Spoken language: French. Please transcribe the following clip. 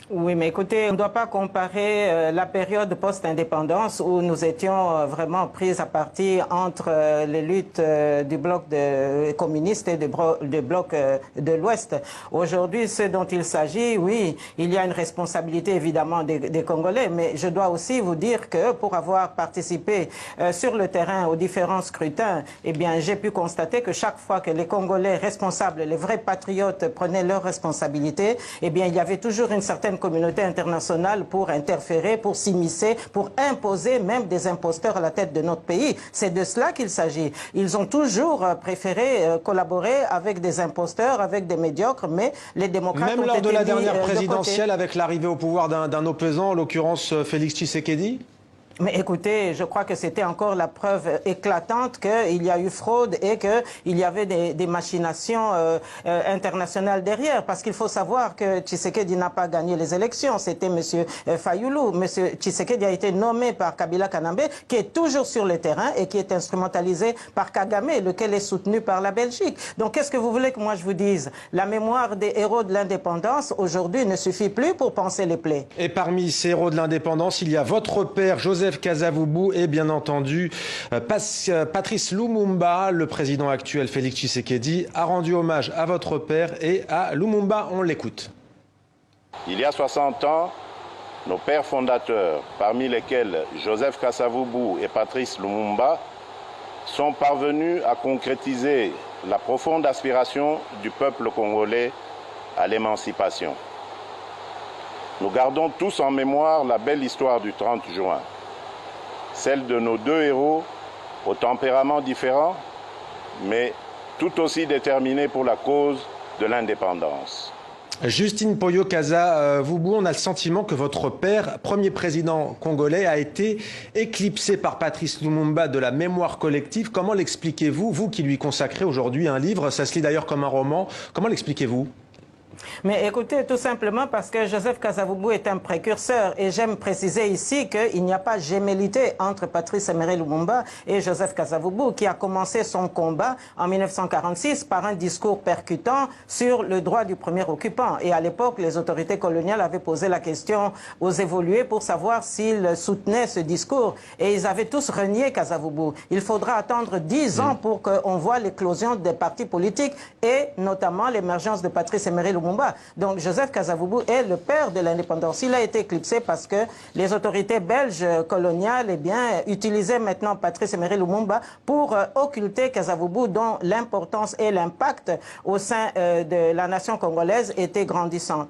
Oui, mais écoutez, on ne doit pas comparer la période post-indépendance où nous étions vraiment pris à partie entre les luttes du bloc communiste et du bloc de l'Ouest. Aujourd'hui, ce dont il s'agit, oui, il y a une responsabilité évidemment des Congolais, mais je dois aussi vous dire que pour avoir participé sur le terrain aux différents scrutins, eh bien, j'ai pu constater que chaque fois que les Congolais responsables, les vrais patriotes prenaient leurs responsabilités, eh bien, il y avait toujours une certaine communauté internationale pour interférer, pour s'immiscer, pour imposer même des imposteurs à la tête de notre pays. C'est de cela qu'il s'agit. Ils ont toujours préféré collaborer avec des imposteurs, avec des médiocres, mais les démocrates Même ont lors été de la mis dernière de présidentielle, côté. avec l'arrivée au pouvoir d'un opposant, en l'occurrence Félix Tshisekedi? Mais écoutez, je crois que c'était encore la preuve éclatante qu'il y a eu fraude et qu'il y avait des machinations internationales derrière. Parce qu'il faut savoir que Tshisekedi n'a pas gagné les élections. C'était M. Fayoulou. M. Tshisekedi a été nommé par Kabila Kanambe, qui est toujours sur le terrain et qui est instrumentalisé par Kagame, lequel est soutenu par la Belgique. Donc qu'est-ce que vous voulez que moi je vous dise? La mémoire des héros de l'indépendance, aujourd'hui, ne suffit plus pour panser les plaies. Et parmi ces héros de l'indépendance, il y a votre père, Joseph Kasavubu, et bien entendu Patrice Lumumba. Le président actuel, Félix Tshisekedi, a rendu hommage à votre père et à Lumumba. On l'écoute. Il y a 60 ans, nos pères fondateurs, parmi lesquels Joseph Kasavubu et Patrice Lumumba, sont parvenus à concrétiser la profonde aspiration du peuple congolais à l'émancipation. Nous gardons tous en mémoire la belle histoire du 30 juin, celle de nos deux héros au tempérament différent, mais tout aussi déterminés pour la cause de l'indépendance. Justine Poyo Kasavubu, on a le sentiment que votre père, premier président congolais, a été éclipsé par Patrice Lumumba de la mémoire collective. Comment l'expliquez-vous, vous qui lui consacrez aujourd'hui un livre, ça se lit d'ailleurs comme un roman, comment l'expliquez-vous ? Mais écoutez, tout simplement parce que Joseph Kasavubu est un précurseur et j'aime préciser ici qu'il n'y a pas gémellité entre Patrice Emery Lumumba et Joseph Kasavubu qui a commencé son combat en 1946 par un discours percutant sur le droit du premier occupant. Et à l'époque, les autorités coloniales avaient posé la question aux évolués pour savoir s'ils soutenaient ce discours et ils avaient tous renié Kasavubu. Il faudra attendre 10 ans pour qu'on voit l'éclosion des partis politiques et notamment l'émergence de Patrice Emery Lumumba. Donc Joseph Kasavubu est le père de l'indépendance. Il a été éclipsé parce que les autorités belges coloniales utilisaient maintenant Patrice Emery Lumumba pour occulter Kasavubu dont l'importance et l'impact au sein de la nation congolaise étaient grandissants.